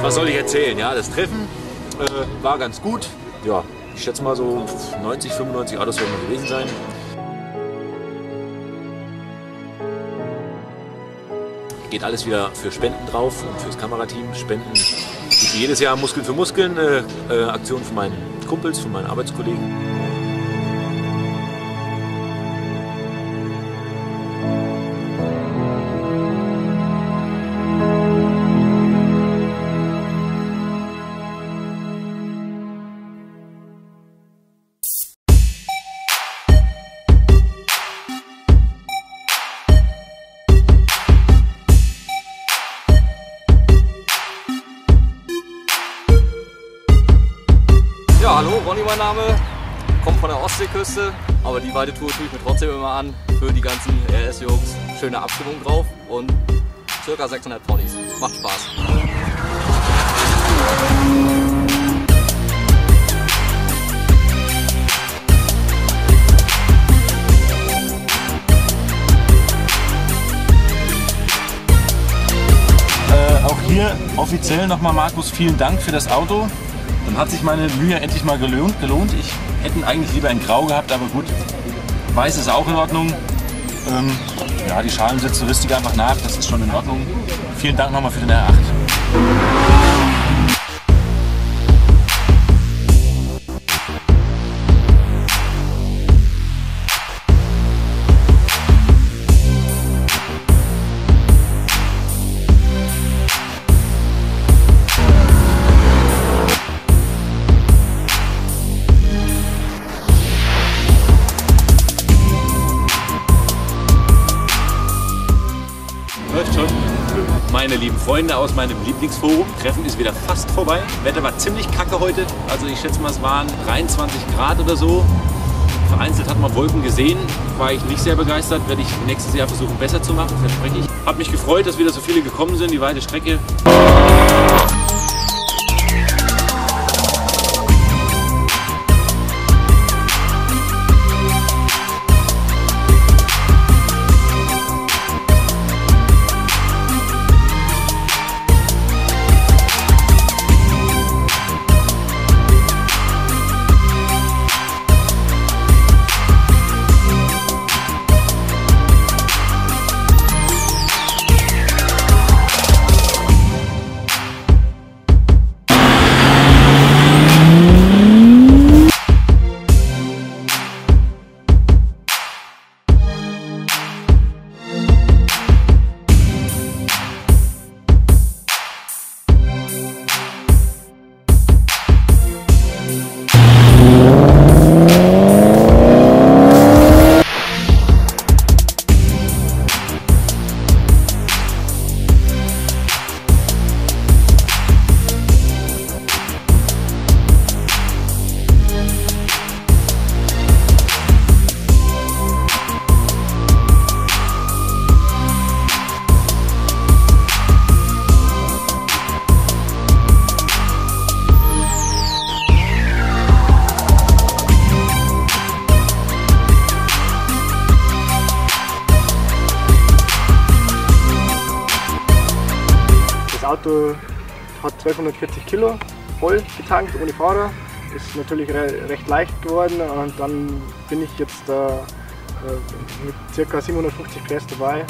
Was soll ich erzählen? Ja, das Treffen war ganz gut. Ja, ich schätze mal so 90, 95 Autos werden wir gewesen sein. Geht alles wieder für Spenden drauf und fürs Kamerateam. Spenden gibt jedes Jahr Muskeln für Muskeln. Aktion von meinen Kumpels, von meinen Arbeitskollegen. Ja, hallo, Ronny mein Name, komme von der Ostseeküste, aber die weite Tour tue ich mir trotzdem immer an für die ganzen RS-Jungs. Schöne Abstimmung drauf und ca. 600 Ponys. Macht Spaß. Auch hier offiziell nochmal, Markus, vielen Dank für das Auto. Dann hat sich meine Mühe endlich mal gelohnt. Ich hätte ihn eigentlich lieber in Grau gehabt, aber gut, weiß ist auch in Ordnung. Ja, die Schalen setzt Touristik einfach nach, das ist schon in Ordnung. Vielen Dank nochmal für den R8. Schon. Meine lieben Freunde aus meinem Lieblingsforum, Treffen ist wieder fast vorbei. Wetter war ziemlich kacke heute, also ich schätze mal, es waren 23 Grad oder so. Vereinzelt hat man Wolken gesehen, war ich nicht sehr begeistert, werde ich nächstes Jahr versuchen besser zu machen, verspreche ich. Hat mich gefreut, dass wieder so viele gekommen sind, die weite Strecke. Das Auto hat 1240 Kilo voll getankt, ohne Fahrer. Ist natürlich recht leicht geworden und dann bin ich jetzt mit ca. 750 PS dabei.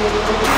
Ciao.